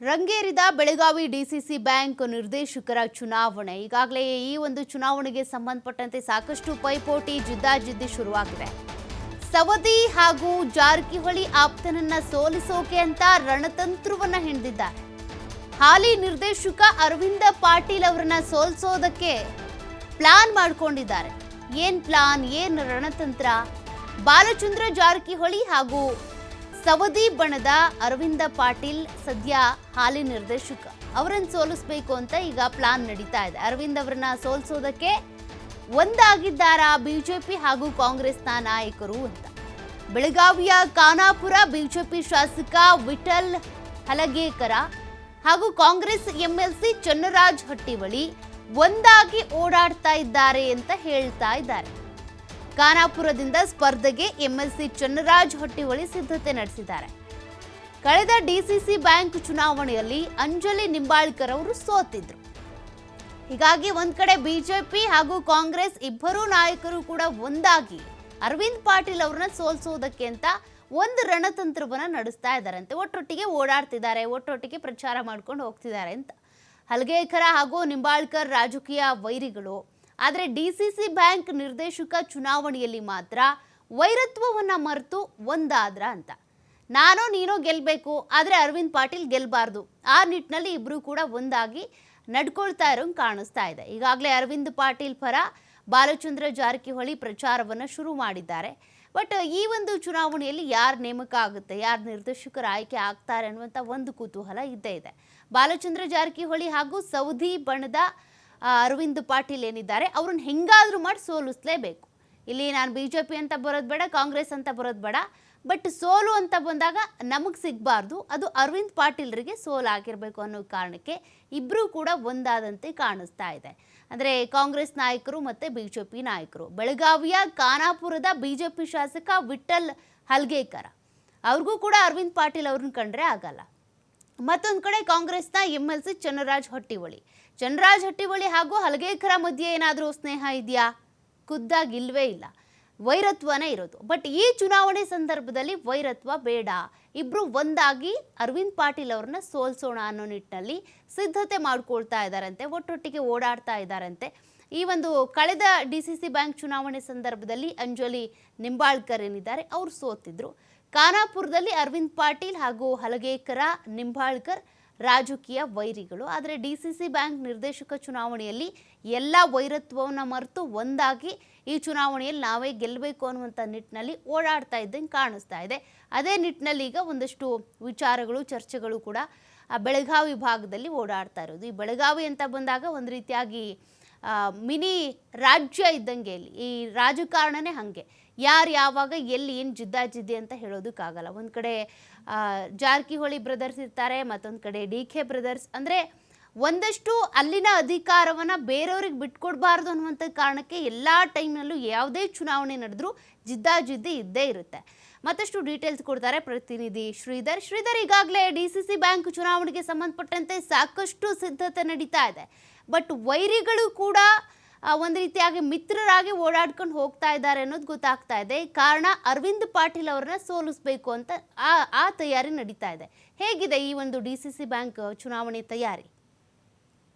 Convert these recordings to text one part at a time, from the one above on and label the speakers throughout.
Speaker 1: ರಂಗೇರಿದ Belagavi DCC bank ನಿರ್ದೇಶಕರ ಚುನಾವಣೆ. ಈಗಾಗಲೇ ಈ ಒಂದು ಚುನಾವಣೆಗೆ ಸಂಬಂಧಪಟ್ಟಂತೆ ಸಾಕಷ್ಟು ಪೈಪೋಟಿ ಜಿದ್ದಾಜಿದ್ದಿ ಶುರುವಾಗಿದೆ. ಸವದಿ ಹಾಗೂ ಜಾರಕಿಹೊಳಿ ಆಪ್ತನನ್ನ ಸೋಲಿಸೋಕೆ ಅಂತ ರಣತಂತ್ರವನ್ನ ಹೆಣೆದಿದ್ದಾರೆ. ಹಾಲಿ ನಿರ್ದೇಶಕ ಅರವಿಂದ ಪಾಟೀಲ್ ಅವರನ್ನ ಸೋಲಿಸೋದಕ್ಕೆ ಪ್ಲಾನ್ ಮಾಡಿಕೊಂಡಿದ್ದಾರೆ. ಏನ್ ಪ್ಲಾನ್, ಏನ್ ರಣತಂತ್ರ? ಬಾಲಚಂದ್ರ ಜಾರಕಿಹೊಳಿ ಹಾಗೂ ಸವದಿ ಬಣದ ಅರವಿಂದ ಪಾಟೀಲ್ ಸದ್ಯ ಹಾಲಿ ನಿರ್ದೇಶಕ ಅವರನ್ನು ಸೋಲಿಸಬೇಕು ಅಂತ ಈಗ ಪ್ಲಾನ್ ನಡೀತಾ ಇದೆ. ಅರವಿಂದ್ ಅವರನ್ನ ಸೋಲಿಸೋದಕ್ಕೆ ಒಂದಾಗಿದ್ದಾರಾ ಬಿಜೆಪಿ ಹಾಗೂ ಕಾಂಗ್ರೆಸ್ನ ನಾಯಕರು ಅಂತ. ಬೆಳಗಾವಿಯ ಖಾನಾಪುರ ಬಿಜೆಪಿ ಶಾಸಕ ವಿಠಲ್ ಹಲಗೇಕರ ಹಾಗೂ ಕಾಂಗ್ರೆಸ್ ಎಂಎಲ್ಸಿ ಚನ್ನರಾಜ್ ಹಟ್ಟಿವಳಿ ಒಂದಾಗಿ ಓಡಾಡ್ತಾ ಇದ್ದಾರೆ ಅಂತ ಹೇಳ್ತಾ ಇದ್ದಾರೆ. ಖಾನಾಪುರದಿಂದ ಸ್ಪರ್ಧೆಗೆ ಎಂಎಲ್ಸಿ ಚನ್ನರಾಜ್ ಹಟ್ಟಿವಳಿ ಸಿದ್ಧತೆ ನಡೆಸಿದ್ದಾರೆ. ಕಳೆದ ಡಿಸಿಸಿ ಬ್ಯಾಂಕ್ ಚುನಾವಣೆಯಲ್ಲಿ ಅಂಜಲಿ ನಿಂಬಾಳ್ಕರ್ ಅವರು ಸೋತಿದ್ರು. ಹೀಗಾಗಿ ಒಂದ್ ಕಡೆ ಬಿಜೆಪಿ ಹಾಗೂ ಕಾಂಗ್ರೆಸ್ ಇಬ್ಬರೂ ನಾಯಕರು ಕೂಡ ಒಂದಾಗಿ ಅರವಿಂದ್ ಪಾಟೀಲ್ ಅವರನ್ನ ಸೋಲಿಸೋದಕ್ಕೆ ಅಂತ ಒಂದು ರಣತಂತ್ರವನ್ನ ನಡೆಸ್ತಾ ಇದ್ದಾರಂತೆ. ಒಟ್ಟೊಟ್ಟಿಗೆ ಓಡಾಡ್ತಿದ್ದಾರೆ, ಒಟ್ಟೊಟ್ಟಿಗೆ ಪ್ರಚಾರ ಮಾಡ್ಕೊಂಡು ಹೋಗ್ತಿದ್ದಾರೆ ಅಂತ. ಹಲಗೇಕರ ಹಾಗೂ ನಿಂಬಾಳ್ಕರ್ ರಾಜಕೀಯ ವೈರಿಗಳು. ಆದರೆ ಡಿಸಿಸಿ ಬ್ಯಾಂಕ್ ನಿರ್ದೇಶಕ ಚುನಾವಣೆಯಲ್ಲಿ ಮಾತ್ರ ವೈರತ್ವವನ್ನ ಮರೆತು ಒಂದಾದ್ರ ಅಂತ. ನಾನೋ ನೀನೋ ಗೆಲ್ಲಬೇಕು, ಆದರೆ ಅರವಿಂದ್ ಪಾಟೀಲ್ ಗೆಲ್ಲಬಾರ್ದು. ಆ ನಿಟ್ಟಿನಲ್ಲಿ ಇಬ್ಬರು ಕೂಡ ಒಂದಾಗಿ ನಡ್ಕೊಳ್ತಾ ಇರೋಂಗೆ ಕಾಣಿಸ್ತಾ ಇದೆ. ಈಗಾಗಲೇ ಅರವಿಂದ್ ಪಾಟೀಲ್ ಪರ ಬಾಲಚಂದ್ರ ಜಾರಕಿಹೊಳಿ ಪ್ರಚಾರವನ್ನು ಶುರು ಮಾಡಿದ್ದಾರೆ. ಬಟ್ ಈ ಒಂದು ಚುನಾವಣೆಯಲ್ಲಿ ಯಾರು ನೇಮಕ ಆಗುತ್ತೆ, ಯಾರು ನಿರ್ದೇಶಕರ ಆಯ್ಕೆ ಆಗ್ತಾರೆ ಅನ್ನುವಂಥ ಒಂದು ಕುತೂಹಲ ಇದ್ದೇ ಇದೆ. ಬಾಲಚಂದ್ರ ಜಾರಕಿಹೊಳಿ ಹಾಗೂ ಸವದಿ ಬಣದ ಅರವಿಂದ್ ಪಾಟೀಲ್ ಏನಿದ್ದಾರೆ ಅವ್ರನ್ನ ಹೆಂಗಾದ್ರೂ ಮಾಡಿ ಸೋಲಿಸಲೇಬೇಕು. ಇಲ್ಲಿ ನಾನು ಬಿಜೆಪಿ ಅಂತ ಬರೋದು ಬೇಡ, ಕಾಂಗ್ರೆಸ್ ಅಂತ ಬರೋದು ಬೇಡ, ಬಟ್ ಸೋಲು ಅಂತ ಬಂದಾಗ ನಮಗೆ ಸಿಗಬಾರ್ದು, ಅದು ಅರವಿಂದ್ ಪಾಟೀಲ್ರಿಗೆ ಸೋಲಾಗಿರಬೇಕು ಅನ್ನೋ ಕಾರಣಕ್ಕೆ ಇಬ್ಬರೂ ಕೂಡ ಒಂದಾದಂತೆ ಕಾಣಿಸ್ತಾ ಇದೆ. ಅಂದರೆ ಕಾಂಗ್ರೆಸ್ ನಾಯಕರು ಮತ್ತು ಬಿಜೆಪಿ ನಾಯಕರು. ಬೆಳಗಾವಿಯ ಖಾನಾಪುರದ ಬಿಜೆಪಿ ಶಾಸಕ ವಿಠಲ್ ಹಲ್ಗೇಕರ ಅವ್ರಿಗೂ ಕೂಡ ಅರವಿಂದ್ ಪಾಟೀಲ್ ಅವ್ರನ್ನ ಕಂಡ್ರೆ ಆಗಲ್ಲ. ಮತ್ತೊಂದು ಕಡೆ ಕಾಂಗ್ರೆಸ್ನ ಎಂಎಲ್ಸಿ ಚನ್ನರಾಜ್ ಹಟ್ಟಿವಳಿ ಹಾಗೂ ಹಲಗೇಕರ ಮಧ್ಯೆ ಏನಾದರೂ ಸ್ನೇಹ ಇದೆಯಾ? ಖುದ್ದಾಗಿ ಇಲ್ವೇ ಇಲ್ಲ, ವೈರತ್ವನೇ ಇರೋದು. ಬಟ್ ಈ ಚುನಾವಣೆ ಸಂದರ್ಭದಲ್ಲಿ ವೈರತ್ವ ಬೇಡ, ಇಬ್ರು ಒಂದಾಗಿ ಅರವಿಂದ್ ಪಾಟೀಲ್ ಅವ್ರನ್ನ ಸೋಲ್ಸೋಣ ಅನ್ನೋ ನಿಟ್ಟಿನಲ್ಲಿ ಸಿದ್ಧತೆ ಮಾಡ್ಕೊಳ್ತಾ ಇದ್ದಾರಂತೆ, ಒಟ್ಟೊಟ್ಟಿಗೆ ಓಡಾಡ್ತಾ ಇದ್ದಾರಂತೆ. ಈ ಒಂದು ಕಳೆದ ಡಿಸಿಸಿ ಬ್ಯಾಂಕ್ ಚುನಾವಣೆ ಸಂದರ್ಭದಲ್ಲಿ ಅಂಜಲಿ ನಿಂಬಾಳ್ಕರ್ ಏನಿದ್ದಾರೆ ಅವರು ಸೋತಿದ್ರು. ಖಾನಾಪುರದಲ್ಲಿ ಅರವಿಂದ್ ಪಾಟೀಲ್ ಹಾಗೂ ಹಲಗೇಕರ ನಿಂಬಾಳ್ಕರ್ ರಾಜಕೀಯ ವೈರಿಗಳು. ಆದರೆ ಡಿಸಿಸಿ ಬ್ಯಾಂಕ್ ನಿರ್ದೇಶಕ ಚುನಾವಣೆಯಲ್ಲಿ ಎಲ್ಲ ವೈರತ್ವವನ್ನು ಮರೆತು ಒಂದಾಗಿ ಈ ಚುನಾವಣೆಯಲ್ಲಿ ನಾವೇ ಗೆಲ್ಲಬೇಕು ಅನ್ನುವಂಥ ನಿಟ್ಟಿನಲ್ಲಿ ಓಡಾಡ್ತಾ ಇದ್ದಂಗೆ ಕಾಣಿಸ್ತಾ ಇದೆ. ಅದೇ ನಿಟ್ಟಿನಲ್ಲಿ ಈಗ ಒಂದಷ್ಟು ವಿಚಾರಗಳು, ಚರ್ಚೆಗಳು ಕೂಡ ಬೆಳಗಾವಿ ಭಾಗದಲ್ಲಿ ಓಡಾಡ್ತಾ ಇರೋದು. ಈ ಬೆಳಗಾವಿ ಅಂತ ಬಂದಾಗ ಒಂದು ರೀತಿಯಾಗಿ ಮಿನಿ ರಾಜ್ಯ ಇದ್ದಂಗೆ ಇಲ್ಲಿ ಈ ರಾಜಕಾರಣನೇ ಹಾಗೆ. ಯಾರು ಯಾವಾಗ ಎಲ್ಲಿ ಏನು ಜಿದ್ದಾಜಿದ್ದಿ ಅಂತ ಹೇಳೋದಕ್ಕಾಗಲ್ಲ. ಒಂದು ಕಡೆ ಜಾರಕಿಹೊಳಿ ಬ್ರದರ್ಸ್ ಇರ್ತಾರೆ, ಮತ್ತೊಂದು ಕಡೆ DK ಬ್ರದರ್ಸ್. ಅಂದರೆ ಒಂದಷ್ಟು ಅಲ್ಲಿನ ಅಧಿಕಾರವನ್ನು ಬೇರೆಯವ್ರಿಗೆ ಬಿಟ್ಕೊಡ್ಬಾರ್ದು ಅನ್ನುವಂಥ ಕಾರಣಕ್ಕೆ ಎಲ್ಲ ಟೈಮ್ನಲ್ಲೂ ಯಾವುದೇ ಚುನಾವಣೆ ನಡೆದ್ರೂ ಜಿದ್ದಾಜಿದ್ದಿ ಇದ್ದೇ ಇರುತ್ತೆ. ಮತ್ತಷ್ಟು ಡೀಟೇಲ್ಸ್ ಕೊಡ್ತಾರೆ ಪ್ರತಿನಿಧಿ ಶ್ರೀಧರ್. ಈಗಾಗಲೇ ಡಿಸಿಸಿ ಬ್ಯಾಂಕ್ ಚುನಾವಣೆಗೆ ಸಂಬಂಧಪಟ್ಟಂತೆ ಸಾಕಷ್ಟು ಸಿದ್ಧತೆ ನಡೀತಾ ಇದೆ. ಬಟ್ ವೈರಿಗಳು ಕೂಡ ಒಂದು ರೀತಿಯಾಗಿ ಮಿತ್ರರಾಗಿ ಓಡಾಡ್ಕೊಂಡು ಹೋಗ್ತಾ ಇದ್ದಾರೆ ಅನ್ನೋದು ಗೊತ್ತಾಗ್ತಾ ಇದೆ. ಕಾರಣ ಅರವಿಂದ್ ಪಾಟೀಲ್ ಅವರನ್ನ ಸೋಲಿಸಬೇಕು ಅಂತ ಆ ತಯಾರಿ ನಡೀತಾ ಇದೆ. ಹೇಗಿದೆ ಈ ಒಂದು ಡಿಸಿಸಿ ಬ್ಯಾಂಕ್ ಚುನಾವಣೆ ತಯಾರಿ?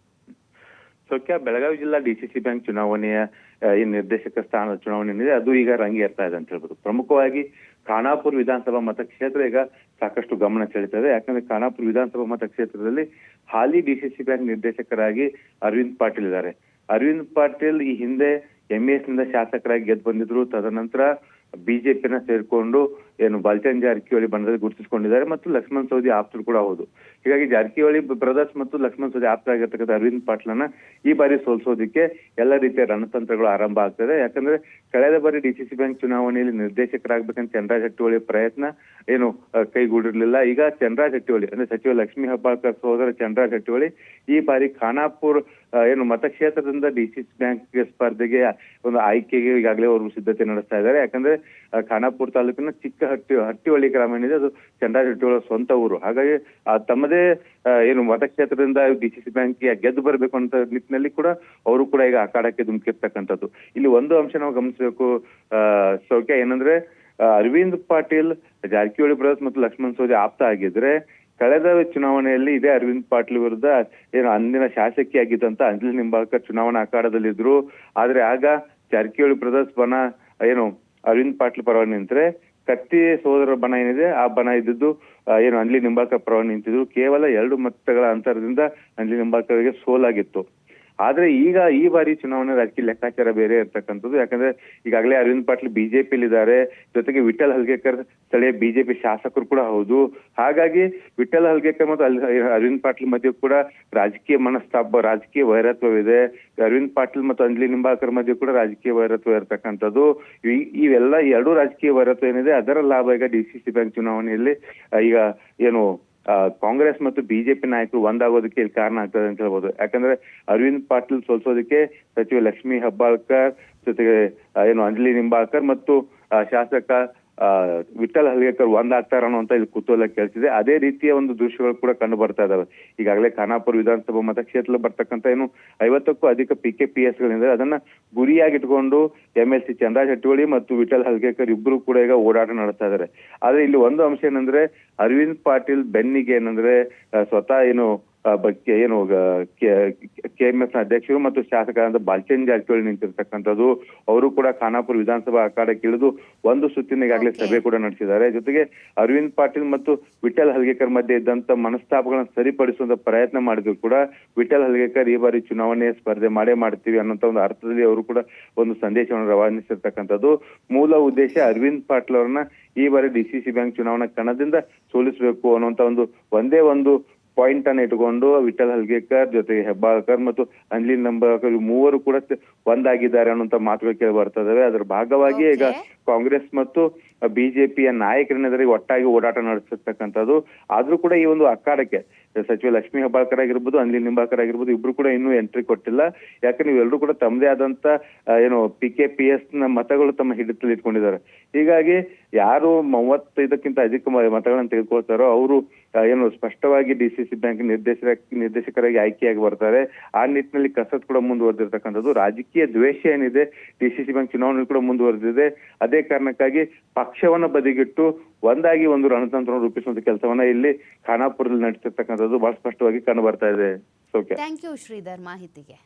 Speaker 2: ಸೌಖ್ಯ, ಬೆಳಗಾವಿ ಜಿಲ್ಲಾ ಡಿಸಿಸಿ ಬ್ಯಾಂಕ್ ಚುನಾವಣೆಯ ಈ ನಿರ್ದೇಶಕ ಸ್ಥಾನದ ಚುನಾವಣೆ ಏನಿದೆ ಅದು ಈಗ ರಂಗೇರ್ತಾ ಇದೆ ಅಂತ ಹೇಳ್ಬೋದು. ಪ್ರಮುಖವಾಗಿ ಖಾನಾಪುರ ವಿಧಾನಸಭಾ ಮತಕ್ಷೇತ್ರ ಈಗ ಸಾಕಷ್ಟು ಗಮನ ಸೆಳೀತದೆ. ಯಾಕಂದ್ರೆ ಖಾನಾಪುರ ವಿಧಾನಸಭಾ ಮತಕ್ಷೇತ್ರದಲ್ಲಿ ಹಾಲಿ ಡಿಸಿಸಿ ಬ್ಯಾಂಕ್ ನಿರ್ದೇಶಕರಾಗಿ ಅರವಿಂದ್ ಪಾಟೀಲ್ ಇದ್ದಾರೆ. ಅರವಿಂದ್ ಪಾಟೀಲ್ ಈ ಹಿಂದೆ ಎಂಇಎಸ್ ನಿಂದ ಶಾಸಕರಾಗಿ ಗೆದ್ದು ಬಂದಿದ್ರು. ತದನಂತರ ಬಿಜೆಪಿನ ಸೇರ್ಕೊಂಡು ಬಾಲಚಂದ್ರ ಜಾರಕಿಹೊಳಿ ಬಣದಲ್ಲಿ ಗುರುತಿಸಿಕೊಂಡಿದ್ದಾರೆ ಮತ್ತು ಲಕ್ಷ್ಮಣ್ ಸವದಿ ಆಪ್ತರು ಕೂಡ ಹೌದು. ಹೀಗಾಗಿ ಜಾರಕಿಹೊಳಿ ಬ್ರದರ್ಸ್ ಮತ್ತು ಲಕ್ಷ್ಮಣ್ ಸವದಿ ಆಪ್ತರಾಗಿರ್ತಕ್ಕಂಥ ಅರವಿಂದ್ ಪಾಟೀಲ್ನ ಈ ಬಾರಿ ಸೋಲಿಸೋದಕ್ಕೆ ಎಲ್ಲ ರೀತಿಯ ರಣತಂತ್ರಗಳು ಆರಂಭ ಆಗ್ತದೆ. ಯಾಕಂದ್ರೆ ಕಳೆದ ಬಾರಿ ಡಿಸಿಸಿ ಬ್ಯಾಂಕ್ ಚುನಾವಣೆಯಲ್ಲಿ ನಿರ್ದೇಶಕರಾಗಬೇಕಂತ ಚನ್ನರಾಜ್ ಹಟ್ಟಿಹೊಳಿ ಪ್ರಯತ್ನ ಕೈಗೂಡಿರ್ಲಿಲ್ಲ. ಈಗ ಚನ್ನರಾಜ್ ಹಟ್ಟಿಹೊಳಿ ಅಂದ್ರೆ ಸಚಿವ ಲಕ್ಷ್ಮೀ ಹೆಬ್ಬಾಳ್ಕರ್ ಸಹೋದರ ಚನ್ನರಾಜ್ ಹಟ್ಟಿಹೊಳಿ ಈ ಬಾರಿ ಖಾನಾಪುರ್ ಮತಕ್ಷೇತ್ರದಿಂದ ಡಿಸಿಸಿ ಬ್ಯಾಂಕ್ ಸ್ಪರ್ಧೆಗೆ ಒಂದು ಆಯ್ಕೆಗೆ ಈಗಾಗಲೇ ಅವರು ಸಿದ್ಧತೆ ನಡೆಸ್ತಾ ಇದ್ದಾರೆ. ಯಾಕಂದ್ರೆ ಖಾನಾಪುರ ತಾಲೂಕಿನ ಚಿಕ್ಕ ಹಟ್ಟಿಹೊಳಿ ಗ್ರಾಮ ಏನಿದೆ ಅದು ಚನ್ನರಾಜ್ ಹಟ್ಟಿಹೊಳಿ ಸ್ವಂತ ಊರು. ಹಾಗಾಗಿ ತಮ್ಮದೇ ಮತಕ್ಷೇತ್ರದಿಂದ ಡಿಸಿಸಿ ಬ್ಯಾಂಕ್ ಗೆದ್ದು ಬರಬೇಕು ಅಂತ ನಿಟ್ಟಿನಲ್ಲಿ ಕೂಡ ಅವರು ಕೂಡ ಈಗ ಅಖಾಡಕ್ಕೆ ಧುಮುಕಿರ್ತಕ್ಕಂಥದ್ದು. ಇಲ್ಲಿ ಒಂದು ಅಂಶ ನಾವು ಗಮನಿಸಬೇಕು ಸೌಖ್ಯ, ಏನಂದ್ರೆ ಅರವಿಂದ್ ಪಾಟೀಲ್ ಜಾರಕಿಹೊಳಿ ಬ್ರದರ್ಸ್ ಮತ್ತು ಲಕ್ಷ್ಮಣ್ ಸವದಿ ಆಪ್ತ ಆಗಿದ್ರೆ ಕಳೆದ ಚುನಾವಣೆಯಲ್ಲಿ ಇದೇ ಅರವಿಂದ್ ಪಾಟೀಲ್ ವಿರುದ್ಧ ಏನು ಅಂದಿನ ಶಾಸಕಿಯಾಗಿದ್ದಂತ ಅಂಜಲಿ ನಿಂಬಾಳ್ಕರ್ ಚುನಾವಣಾ ಅಖಾಡದಲ್ಲಿದ್ರು. ಆದ್ರೆ ಆಗ ಜಾರಕಿಹೊಳಿ ಬ್ರದರ್ಸ್ ಬಣ ಏನು ಅರವಿಂದ್ ಪಾಟೀಲ್ ಪರವಾಗಿ ನಿಂತ್ರೆ, ಕತ್ತಿ ಸೋದರ ಬಣ ಏನಿದೆ ಆ ಬಣ ಇದ್ದಿದ್ದು ಏನು ಅಂಜಲಿ ನಿಂಬಾಳ್ಕರ್ ಪರವಾಗಿ ನಿಂತಿದ್ರು. ಕೇವಲ 2 ಮತಗಳ ಅಂತರದಿಂದ ಅಂಜಲಿ ನಿಂಬಾಳ್ಕರ್ಗೆ ಸೋಲಾಗಿತ್ತು. ಆದ್ರೆ ಈಗ ಈ ಬಾರಿ ಚುನಾವಣೆ ರಾಜಕೀಯ ಲೆಕ್ಕಾಚಾರ ಬೇರೆ ಇರ್ತಕ್ಕಂಥದ್ದು. ಯಾಕಂದ್ರೆ ಈಗಾಗಲೇ ಅರವಿಂದ್ ಪಾಟೀಲ್ ಬಿಜೆಪಿಯಲ್ಲಿ ಇದ್ದಾರೆ, ಜೊತೆಗೆ ವಿಠಲ್ ಹಲ್ಗೇಕರ್ ಸ್ಥಳೀಯ ಬಿಜೆಪಿ ಶಾಸಕರು ಕೂಡ ಹೌದು. ಹಾಗಾಗಿ ವಿಠಲ್ ಹಲ್ಗೇಕರ್ ಮತ್ತು ಅರವಿಂದ್ ಪಾಟೀಲ್ ಮಧ್ಯೆ ಕೂಡ ರಾಜಕೀಯ ಮನಸ್ತಾಪ, ರಾಜಕೀಯ ವೈರತ್ವವಿದೆ. ಅರವಿಂದ್ ಪಾಟೀಲ್ ಮತ್ತು ಅಂಜಲಿ ನಿಂಬಾಳ್ಕರ್ ಮಧ್ಯೆ ಕೂಡ ರಾಜಕೀಯ ವೈರತ್ವ ಇರತಕ್ಕಂಥದ್ದು. ಇವೆಲ್ಲ 2 ರಾಜಕೀಯ ವೈರತ್ವ ಏನಿದೆ ಅದರ ಲಾಭ ಈಗ ಡಿಸಿಸಿ ಬ್ಯಾಂಕ್ ಚುನಾವಣೆಯಲ್ಲಿ ಈಗ ಏನು ಕಾಂಗ್ರೆಸ್ ಮತ್ತು ಬಿಜೆಪಿ ನಾಯಕರು ಒಂದಾಗೋದಕ್ಕೆ ಇಲ್ಲಿ ಕಾರಣ ಆಗ್ತದೆ ಅಂತ ಹೇಳ್ಬೋದು. ಯಾಕಂದ್ರೆ ಅರವಿಂದ್ ಪಾಟೀಲ್ ಸೋಲ್ಸೋದಕ್ಕೆ ಸಚಿವ ಲಕ್ಷ್ಮೀ ಹೆಬ್ಬಾಳ್ಕರ್ ಜೊತೆಗೆ ಏನು ಅಂಜಲಿ ನಿಂಬಾಳ್ಕರ್ ಮತ್ತು ಶಾಸಕ ವಿಠಲ್ ಹಲ್ಗೇಕರ್ ಒಂದಾಗ್ತಾರ ಅನ್ನುವಂತ ಇಲ್ಲಿ ಕುತೂಹಲ ಕೇಳ್ತಿದೆ. ಅದೇ ರೀತಿಯ ಒಂದು ದೃಶ್ಯಗಳು ಕೂಡ ಕಂಡು ಬರ್ತಾ ಇದಾವೆ. ಈಗಾಗಲೇ ಖಾನಾಪುರ ವಿಧಾನಸಭಾ ಮತಕ್ಷೇತ್ರದಲ್ಲಿ ಬರ್ತಕ್ಕಂಥ ಏನು 50ಕ್ಕೂ ಅಧಿಕ PKPS ಗಳಿಂದ ಅದನ್ನ ಗುರಿಯಾಗಿಟ್ಕೊಂಡು MLC ಚಂದ್ರರಾಜ್ ಹಟ್ಟಿಹೊಳಿ ಮತ್ತು ವಿಠಲ್ ಹಲ್ಗೇಕರ್ ಇಬ್ರು ಕೂಡ ಈಗ ಓಡಾಟ ನಡೆಸ್ತಾ ಇದ್ದಾರೆ. ಆದ್ರೆ ಇಲ್ಲಿ ಒಂದು ಅಂಶ ಏನಂದ್ರೆ, ಅರವಿಂದ್ ಪಾಟೀಲ್ ಬೆನ್ನಿಗೆ ಏನಂದ್ರೆ ಸ್ವತಃ ಏನು ಏನು KMS ನ ಅಧ್ಯಕ್ಷರು ಮತ್ತು ಶಾಸಕರಾದ ಬಾಲಚಂದ್ರ ಜಾರಕಿಹೊಳಿ ನಿಂತಿರ್ತಕ್ಕಂಥದ್ದು. ಅವರು ಕೂಡ ಖಾನಾಪುರ ವಿಧಾನಸಭಾ ಅಖಾಡಕ್ಕೆ ಇಳಿದು ಒಂದು ಸುತ್ತಿನ ಈಗಾಗಲೇ ಸಭೆ ಕೂಡ ನಡೆಸಿದ್ದಾರೆ. ಜೊತೆಗೆ ಅರವಿಂದ್ ಪಾಟೀಲ್ ಮತ್ತು ವಿಠಲ್ ಹಲ್ಗೇಕರ್ ಮಧ್ಯೆ ಇದ್ದಂತ ಮನಸ್ತಾಪಗಳನ್ನು ಸರಿಪಡಿಸುವಂತ ಪ್ರಯತ್ನ ಮಾಡಿದ್ರು ಕೂಡ ವಿಠಲ್ ಹಲ್ಗೇಕರ್ ಈ ಬಾರಿ ಚುನಾವಣೆಯ ಸ್ಪರ್ಧೆ ಮಾಡ್ತೀವಿ ಅನ್ನೋಂತ ಒಂದು ಅರ್ಥದಲ್ಲಿ ಅವರು ಕೂಡ ಒಂದು ಸಂದೇಶವನ್ನು ರವಾನಿಸಿರ್ತಕ್ಕಂಥದ್ದು. ಮೂಲ ಉದ್ದೇಶ ಅರವಿಂದ್ ಪಾಟೀಲ್ ಅವರನ್ನ ಈ ಬಾರಿ ಡಿಸಿಸಿ ಬ್ಯಾಂಕ್ ಚುನಾವಣಾ ಕಣದಿಂದ ಸೋಲಿಸಬೇಕು ಅನ್ನುವಂತ ಒಂದೇ ಒಂದು ಪಾಯಿಂಟ್ ಅನ್ನು ಇಟ್ಕೊಂಡು ವಿಠಲ್ ಹಲ್ಗೇಕರ್ ಜೊತೆಗೆ ಹೆಬ್ಬಾಳ್ಕರ್ ಮತ್ತು ಅಂಜಲಿ ನಿಂಬಾಳ್ಕರ್ ಮೂವರು ಕೂಡ ಒಂದಾಗಿದ್ದಾರೆ ಅನ್ನುವಂತ ಮಾತುಗಳು ಕೇಳಿ ಬರ್ತಾ ಇದಾವೆ. ಅದರ ಭಾಗವಾಗಿ ಈಗ ಕಾಂಗ್ರೆಸ್ ಮತ್ತು ಬಿಜೆಪಿಯ ನಾಯಕರನ್ನೆದುರಿಗೆ ಒಟ್ಟಾಗಿ ಓಡಾಟ ನಡೆಸಿರ್ತಕ್ಕಂಥದ್ದು. ಆದ್ರೂ ಕೂಡ ಈ ಒಂದು ಅಖಾಡಕ್ಕೆ ಸಚಿವ ಲಕ್ಷ್ಮೀ ಹೆಬ್ಬಾಳ್ಕರ್ ಆಗಿರ್ಬೋದು, ಅಂಜಲಿ ನಿಂಬಾಳ್ಕರ್ ಆಗಿರ್ಬೋದು, ಇಬ್ರು ಕೂಡ ಇನ್ನೂ ಎಂಟ್ರಿ ಕೊಟ್ಟಿಲ್ಲ. ಯಾಕಂದ್ರೆ ಇವೆಲ್ಲರೂ ಕೂಡ ತಮ್ಮದೇ ಆದಂತ ಏನು PKPS ನ ಮತಗಳು ತಮ್ಮ ಹಿಡಿತದಲ್ಲಿ ಇಟ್ಕೊಂಡಿದ್ದಾರೆ. ಹೀಗಾಗಿ ಯಾರು 35ಕ್ಕಿಂತ ಅಧಿಕ ಮತಗಳನ್ನು ತೆಗೆದುಕೊಳ್ತಾರೋ ಅವರು ಏನು ಸ್ಪಷ್ಟವಾಗಿ ಡಿಸಿಸಿ ಬ್ಯಾಂಕ್ ನಿರ್ದೇಶಕರಾಗಿ ಆಯ್ಕೆಯಾಗಿ ಬರ್ತಾರೆ. ಆ ನಿಟ್ಟಿನಲ್ಲಿ ಕಸರತ್ತು ಕೂಡ ಮುಂದುವರೆದಿರ್ತಕ್ಕಂಥದ್ದು. ರಾಜಕೀಯ ದ್ವೇಷ ಏನಿದೆ ಡಿಸಿಸಿ ಬ್ಯಾಂಕ್ ಚುನಾವಣೆ ಕೂಡ ಮುಂದುವರೆದಿದೆ. ಅದೇ ಕಾರಣಕ್ಕಾಗಿ ಪಕ್ಷವನ್ನ ಬದಿಗಿಟ್ಟು ಒಂದಾಗಿ ಒಂದು ರಣತಂತ್ರವನ್ನು ರೂಪಿಸುವಂತ ಕೆಲಸವನ್ನ ಇಲ್ಲಿ ಖಾನಾಪುರದಲ್ಲಿ ನಡೆಸಿರ್ತಕ್ಕಂಥದ್ದು ಬಹಳ ಸ್ಪಷ್ಟವಾಗಿ ಕಂಡು ಬರ್ತಾ ಇದೆ.
Speaker 1: ಥ್ಯಾಂಕ್ ಯು ಶ್ರೀಧರ್ ಮಾಹಿತಿಗೆ.